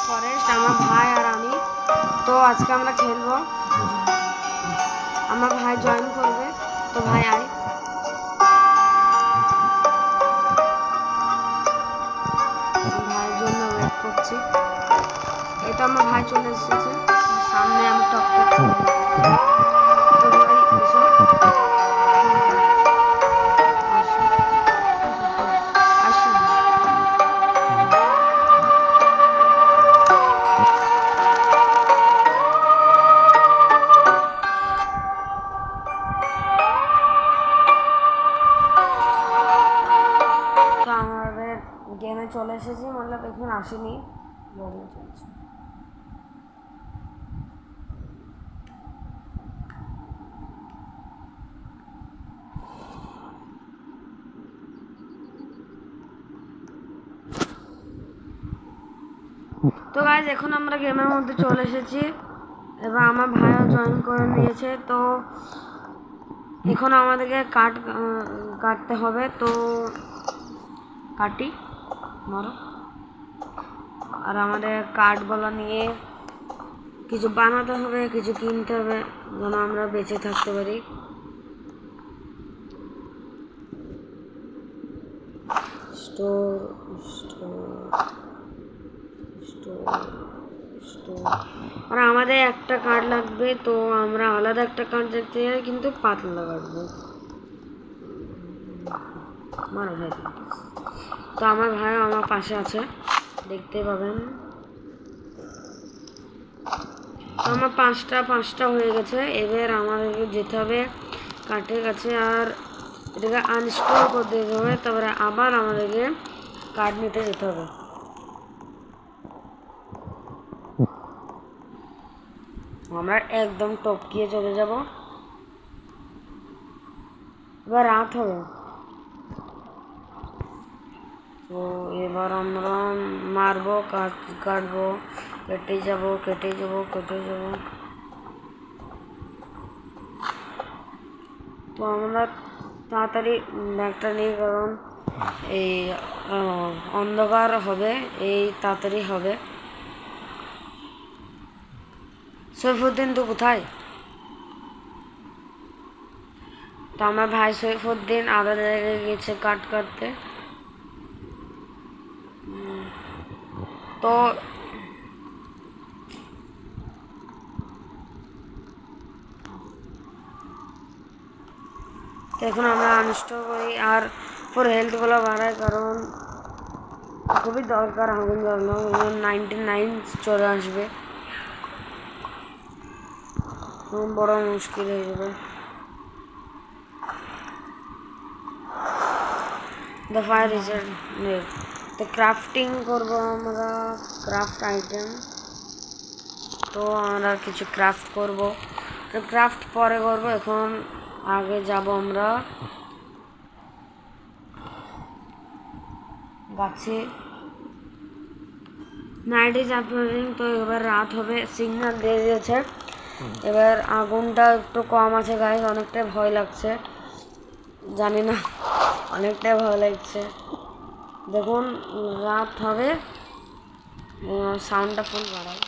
Forest আমার ভাই আর আমি। তো আজকে আমরা খেলবো, আমার ভাই জয়েন করবে। তো ভাই আয়, ভাইয়ের জন্য ওয়েট করছি। এটা আমার ভাই চলে এসেছে সামনে, আমি টক করছি। তো ভাই এসো, আসো আসো। তো আমাদের গেমে চলে এসেছি, মতলব এখন আসেনি, লোডিং চলছে। তো গাইজ এখন আমরা গেমের মধ্যে চলে এসেছি, এবার আমার ভাইও জয়েন করে নিয়েছে। তো এখন আমাদেরকে কাটতে হবে। তো কাটি মারো। আর আমাদের কার্ডগুলো নিয়ে কিছু বানাতে হবে, কিছু কিনতে হবে, যেন আমরা বেঁচে থাকতে পারি। Store store store store. আর আমাদের একটা কার্ড লাগবে, তো আমরা আলাদা একটা কার্ড দেখতে চাই, কিন্তু পাতলা লাগবে। মারো ভাই। তো আমার ভাইও আমার পাশে আছে, দেখতে পাবেন। তো আমার পাঁচটা হয়ে গেছে। এবার আমাদেরকে যেতে হবে কার্ডের কাছে, আর এটাকে আনস্টোর করে দিতে হবে। তারপরে আবার আমাদেরকে কার্ড নিতে যেতে হবে। আমরা একদম টপকিয়ে চলে যাব। এবার রাত হবে, তো এবার আমরা মারবো, কাটবো, কেটে যাব। তো আমরা তাড়াতাড়ি ব্যাগটা নিই, কারণ এই অন্ধকার হবে, এই তাড়াতাড়ি হবে। সৈফুদ্দিন তো কোথায়? তো আমার ভাই সৈফুদ্দিন আলাদা জায়গায় গেছে কাটতে। তো এখন আমরা আনস্টল করি, আর ফোর হেলথগুলো বাড়াই, কারণ খুবই দরকার আগুন জ্বালানো। 99 চলে আসবে, বড় মুশকিল হয়ে যাবে। The fire result. তো ক্রাফটিং করবো আমরা, ক্রাফট আইটেম। তো আমরা কিছু ক্রাফট করব, তো ক্রাফট পরে করব, এখন আগে যাব আমরা গাছে। Night is appearing. তো এবার রাত হবে, সিগন্যাল দিয়ে দিয়েছে। এবার আগুনটা একটু কম আছে গাইস, অনেকটাই ভয় লাগছে, জানি না, অনেকটাই ভয় লাগছে। দেখুন রাত হবে, সাউন্ডটা ফুল বাড়াই,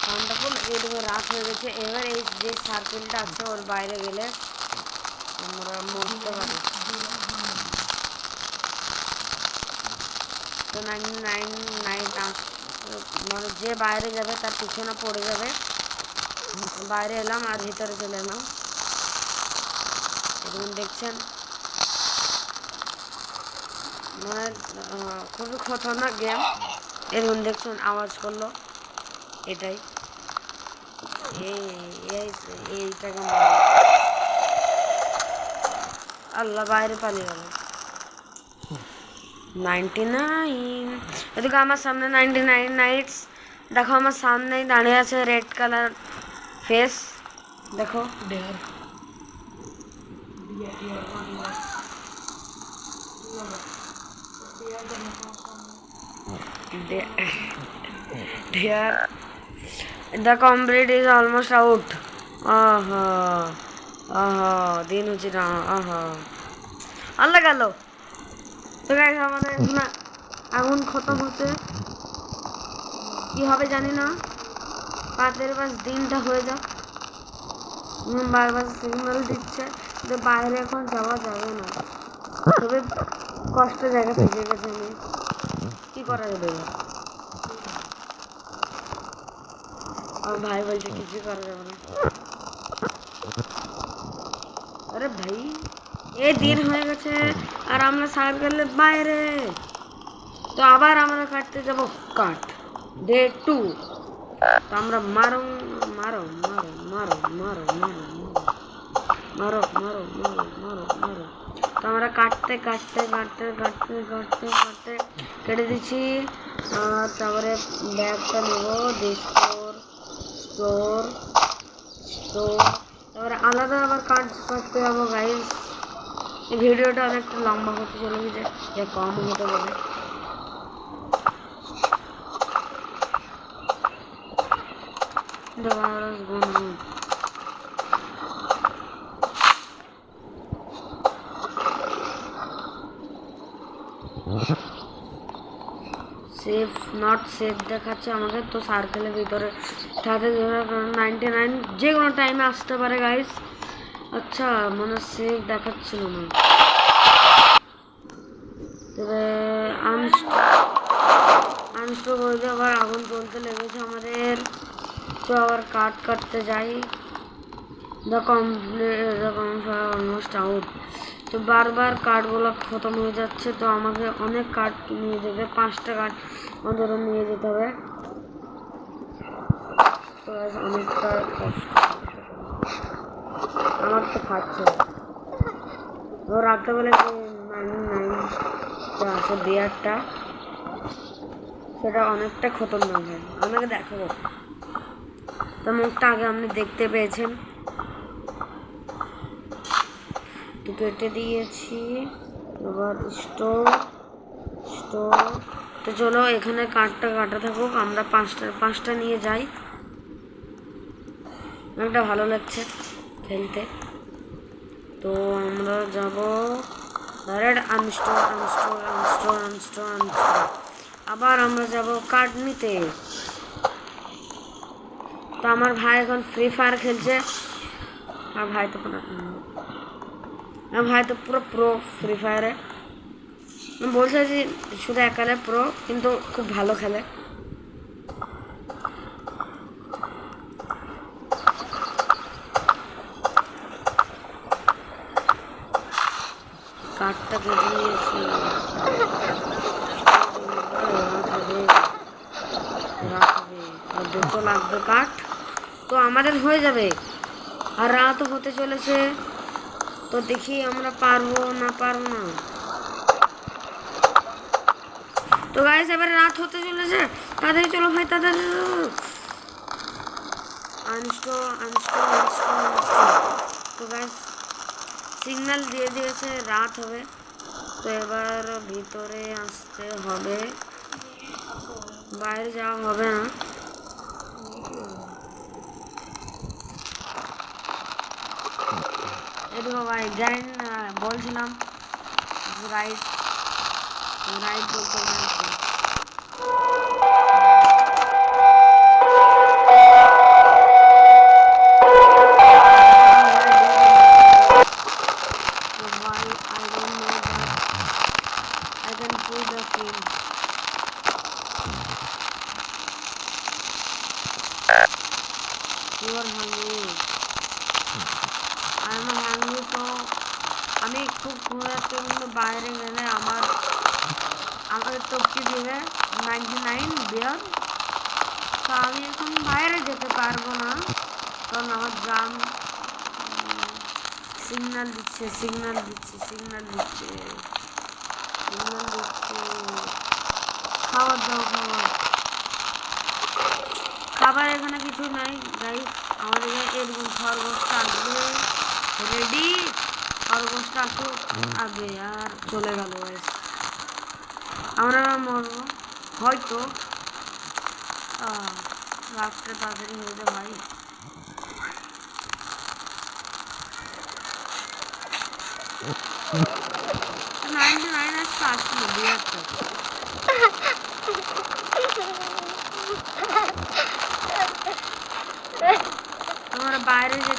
সাউন্ডটা ফুল। এইটুকু রাত হয়ে গেছে। এবার এই যে সার্কেলটা আছে ওর বাইরে গেলে আমরা মরতে পারি। তো 99 নাইট মানে যে বাইরে যাবে তার পিছনে পড়ে যাবে। বাইরে এলাম আর ভিতরে চলে এলাম, এরকম দেখছেন, মানে খুবই খতরনাক গেম। এরকম দেখছেন আওয়াজ করলো, এটাই এইটাকে আল্লাহ বাইরে পালিয়ে গেল। 99। এদিকে আমার সামনে 99 নাইটস। দেখো আমার সামনেই দাঁড়িয়ে আছে রেড কালার ফেস, দেখো। The complete is almost out. দিন হচ্ছে না। আল্লাহ গেল। তো গাইস আমাদের আগুন খতম হচ্ছে, কি হবে জানি না। পাতের বাস দিনটা হয়ে যাক। বারবার সিগন্যাল দিচ্ছে যে বাইরে এখন যাওয়া যাবে না। খুবই কষ্টের জায়গা থেকে গেছে, আমি কি করা যাবে। আমার ভাই বলছে কিছু করা যাবে না। আরে ভাই এই দিন হয়ে গেছে আর আমরা সাইকেলের বাইরে। তো আবার আমরা কাটতে যাব কাঠ ডে 2। তো আমরা মারো মারো মারো মারো মারো মারো মারো মারো মারো মারো মারো। তো আমরা কাটতে কাটতে কাটতে কাটতে কাটতে কাটতে কেটে দিচ্ছি। তারপরে ব্যাগটা নেবো, স্টোর স্টোর স্টোর। তারপরে আলাদা আবার কাটতে যাবো গাইস। এই ভিডিওটা অনেকটা লম্বা হতে চলে গেছে, যা কম হতে পারে। সেফ নট সেফ দেখাচ্ছে আমাকে। তো সার্কেলের ভিতরে তাদের 99 যে কোনো টাইমে আসতে পারে গাইস। আচ্ছা মানে সেফ দেখাচ্ছিল না। তবে আনস্টক হয়ে যায়, আবার আগুন জ্বলতে লেগেছে আমাদের। তো আবার কাটতে যাই। The almost out. তো বারবার কাঠগুলো খতম হয়ে যাচ্ছে। তো আমাকে অনেক কাঠ নিয়ে যেতে, 5টা কাঠ অন্তত নিয়ে যেতে হবে। তো অনেকটা কষ্ট আমার তো খাচ্ছে। ও রাত্রেবেলা যে 99 আছে বিয়ারটা, সেটা অনেকটা খতরনাক হয়। আমাকে দেখাবো। তো মুখটা আগে আপনি দেখতে পেয়েছেন। তো কেটে দিয়েছি। এবার স্টোর স্টোর। তো চলো এখানে কাঠটা কাটা থাকুক, আমরা 5টা নিয়ে যাই। অনেকটা ভালো লাগছে খেলতে। তো আমরা যাব ডাইরেক্ট আনস্টোর আনস্টোর আনস্টোর আনস্টোর আনস্টোর। আবার আমরা যাব কাঠ নিতে। তো আমার ভাই এখন ফ্রি ফায়ার খেলছে। আমার ভাই তো পুরো প্রো ফ্রি ফায়ারে। বলছে যে শুধু একালে প্রো, কিন্তু খুব ভালো খেলে। কাঠটা কেটে নিয়েছি। আর 2 লাগবে কাঠ। তো আমাদের হয়ে যাবে। আর রাত হতে চলেছে। তো দেখি আমরা পারবো না পারবো না। তো গাইস এবারে রাত হতে চলেছে, তাড়াতাড়ি চলো ভাই তাড়াতাড়ি। আনস্টোর আনস্টোর আনস্টোর আনস্টোর। তো গাইস সিগন্যাল দিয়ে দিয়েছে রাত হবে। তো এবার ভিতরে আসতে হবে, বাইরে যাওয়া হবে না। এদিকে ভাই জানি না, বলছিলাম রাইট রাইট বলতে তো আমি খুব কিন্তু বাইরে গেলে আমার টপকি দিবে 99 বিয়ার। তো আমি এখন বাইরে যেতে পারবো না, কারণ আমার গ্রাম সিগন্যাল দিচ্ছে সিগন্যাল দিচ্ছে সিগন্যাল দিচ্ছে সিগন্যাল দিচ্ছে। খাবার দাও খাবার এখানে কিছু নাই গাইস। আমাদের এরকম খরগোশটা আসবে রেডি। খরগোশটা আসুক আগে আর চলে গেল গাইস। আমরা মরবো হয়তো। রাতটা তাড়াতাড়ি হয়ে যায় ভাই। 99 আসলে 2 একটা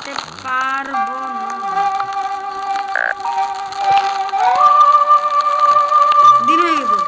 মারতে পারবো না। দিন হয়ে গেছে।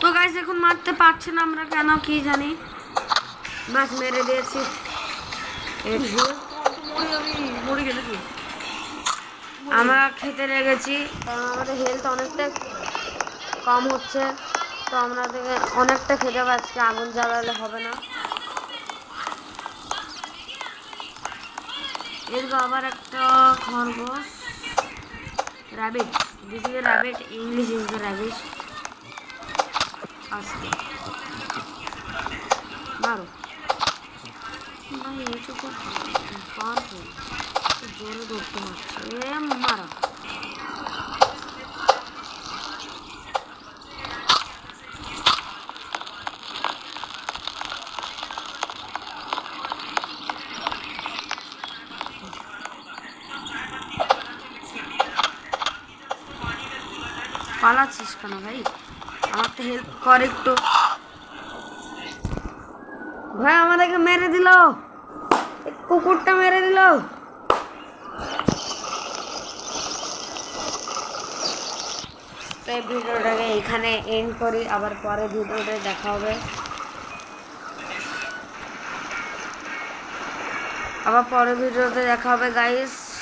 তো গাইস এখন মারতে পারছি না আমরা, কেন কি জানি। বাস মেরে দিয়েছি। আমরা খেতে লেগেছি, কারণ আমাদের হেলথ অনেকটা কম হচ্ছে, তো আমাদের অনেকটা খেতে পাচ্ছি, আগুন জ্বালালে হবে না। এরপর আবার একটা খরগোশ, rabbit, this is rabbit, English is the rabbit. আজকে মারো ভাই, এইটুকু পাওয়ারফুল, জোরে ধরতে মারছে। মারো। পালাচ্ছিস কেন ভাই? আমার তো হেল্প কর একটু। ভাই আমাদেরকে মেরে দিল, কুকুরটা মেরে দিল। তো এই ভিডিওটাকে এখানে এন্ড করি, আবার পরে ভিডিওতে দেখা হবে। আবার পরে ভিডিওতে দেখা হবে গাইস।